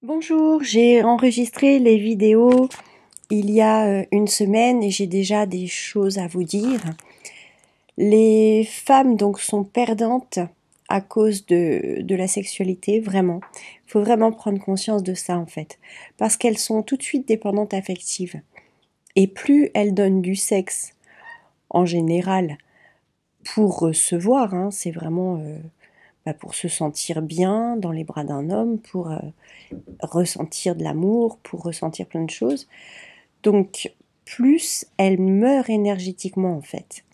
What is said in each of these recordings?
Bonjour, j'ai enregistré les vidéos il y a une semaine et j'ai déjà des choses à vous dire. Les femmes donc sont perdantes à cause de la sexualité, vraiment. Il faut vraiment prendre conscience de ça en fait. Parce qu'elles sont tout de suite dépendantes affectives. Et plus elles donnent du sexe en général pour recevoir, c'est vraiment pour se sentir bien dans les bras d'un homme, pour ressentir de l'amour, pour ressentir plein de choses. Donc, plus elles meurent énergétiquement en fait,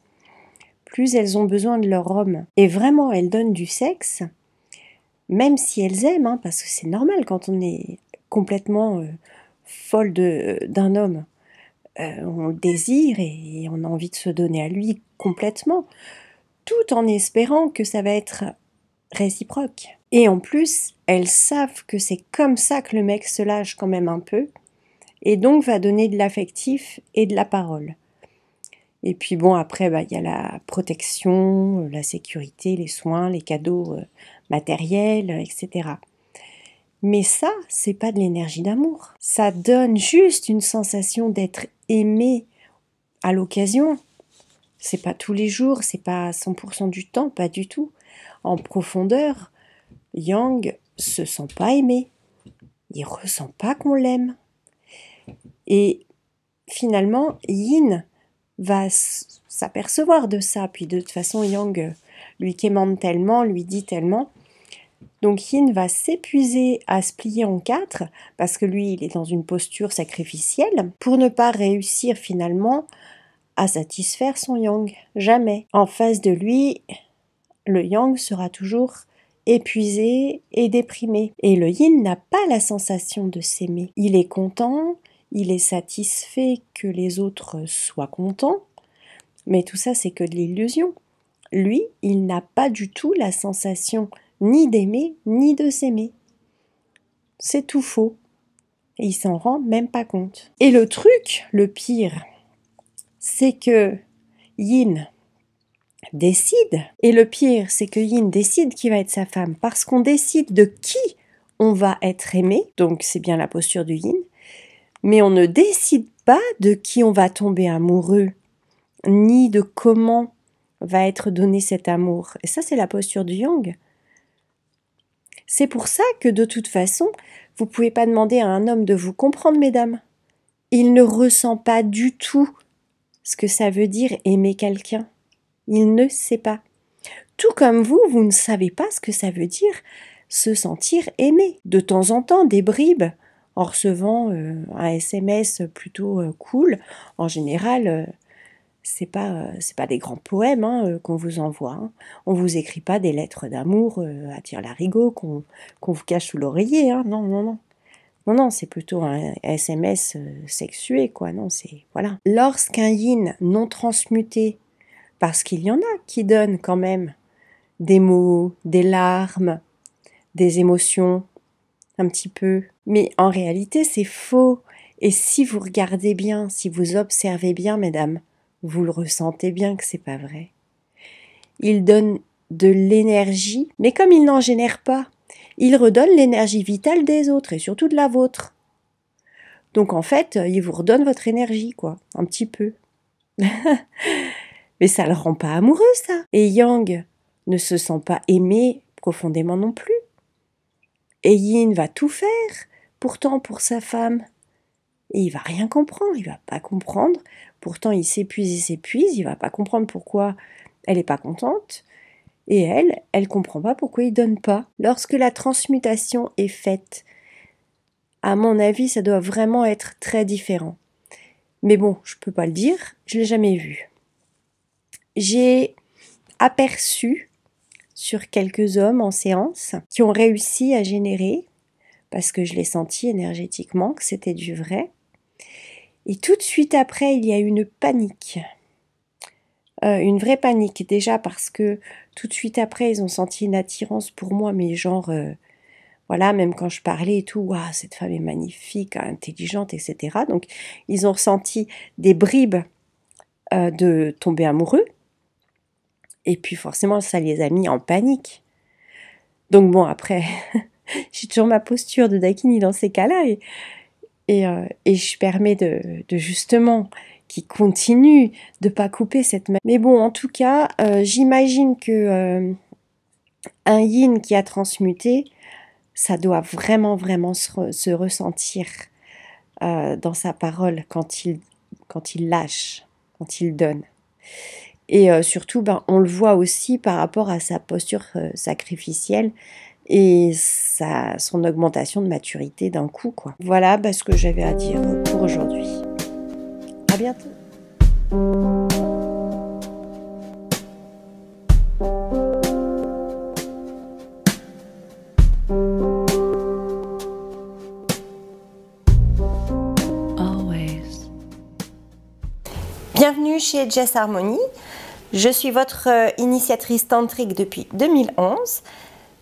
plus elles ont besoin de leur homme. Et vraiment, elles donnent du sexe, même si elles aiment, parce que c'est normal quand on est complètement folle d'un homme. On le désire et on a envie de se donner à lui complètement, tout en espérant que ça va être réciproque. Et en plus, elles savent que c'est comme ça que le mec se lâche quand même un peu, et donc va donner de l'affectif et de la parole. Et puis bon, après, il y a la protection, la sécurité, les soins, les cadeaux matériels, etc. Mais ça, c'est pas de l'énergie d'amour. Ça donne juste une sensation d'être aimé à l'occasion. C'est pas tous les jours, c'est pas 100% du temps, pas du tout. En profondeur, Yang se sent pas aimé. Il ressent pas qu'on l'aime. Et finalement, Yin va s'apercevoir de ça. Puis de toute façon, Yang lui quémande tellement, lui dit tellement. Donc Yin va s'épuiser à se plier en quatre, parce que lui, il est dans une posture sacrificielle, pour ne pas réussir finalement à satisfaire son Yang. Jamais. En face de lui, le Yang sera toujours épuisé et déprimé. Et le Yin n'a pas la sensation de s'aimer. Il est content, il est satisfait que les autres soient contents, mais tout ça, c'est que de l'illusion. Lui, il n'a pas du tout la sensation ni d'aimer, ni de s'aimer. C'est tout faux. Et il s'en rend même pas compte. Et le truc, le pire, c'est que Yin décide. Et le pire, c'est que Yin décide qui va être sa femme. Parce qu'on décide de qui on va être aimé. Donc c'est bien la posture du Yin. Mais on ne décide pas de qui on va tomber amoureux, ni de comment va être donné cet amour. Et ça, c'est la posture du Yang. C'est pour ça que de toute façon, vous ne pouvez pas demander à un homme de vous comprendre, mesdames. Il ne ressent pas du tout ce que ça veut dire aimer quelqu'un. Il ne sait pas. Tout comme vous, vous ne savez pas ce que ça veut dire se sentir aimé. De temps en temps, des bribes, en recevant un SMS plutôt cool. En général, c'est pas des grands poèmes qu'on vous envoie. On vous écrit pas des lettres d'amour à tire-larigot qu'on vous cache sous l'oreiller. Non, non, non. Non, non, c'est plutôt un SMS sexué, quoi. Non, c'est... Voilà. Lorsqu'un yin non transmuté, parce qu'il y en a qui donnent quand même des mots, des larmes, des émotions, un petit peu. Mais en réalité, c'est faux. Et si vous regardez bien, si vous observez bien, mesdames, vous le ressentez bien que c'est pas vrai. Il donne de l'énergie, mais comme il n'en génère pas, il redonne l'énergie vitale des autres et surtout de la vôtre. Donc en fait, il vous redonne votre énergie, quoi, un petit peu. Mais ça le rend pas amoureux, ça. Et Yang ne se sent pas aimé profondément non plus. Et Yin va tout faire, pourtant pour sa femme. Et il va rien comprendre, il va pas comprendre. Pourtant il s'épuise, il va pas comprendre pourquoi elle est pas contente. Et elle comprend pas pourquoi il donne pas. Lorsque la transmutation est faite, à mon avis, ça doit vraiment être très différent. Mais bon, je peux pas le dire, je l'ai jamais vu. J'ai aperçu sur quelques hommes en séance qui ont réussi à générer, parce que je l'ai senti énergétiquement que c'était du vrai. Et tout de suite après, il y a une panique. Une vraie panique, déjà parce que tout de suite après, ils ont senti une attirance pour moi, mais genre, voilà, même quand je parlais et tout, waouh, cette femme est magnifique, intelligente, etc. Donc, ils ont ressenti des bribes de tomber amoureux. Et puis forcément, ça les a mis en panique. Donc bon, après, J'ai toujours ma posture de Dakini dans ces cas-là et je permets de justement qu'il continue de pas couper cette main. Mais bon, en tout cas, j'imagine que un yin qui a transmuté, ça doit vraiment se ressentir dans sa parole quand il lâche, quand il donne. Et surtout, ben, on le voit aussi par rapport à sa posture sacrificielle et son augmentation de maturité d'un coup, quoi. Voilà ce que j'avais à dire pour aujourd'hui. À bientôt. Bienvenue chez Jess Harmony. Je suis votre initiatrice tantrique depuis 2011.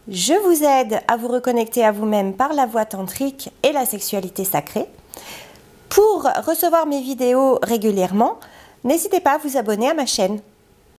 Je vous aide à vous reconnecter à vous-même par la voie tantrique et la sexualité sacrée. Pour recevoir mes vidéos régulièrement, n'hésitez pas à vous abonner à ma chaîne.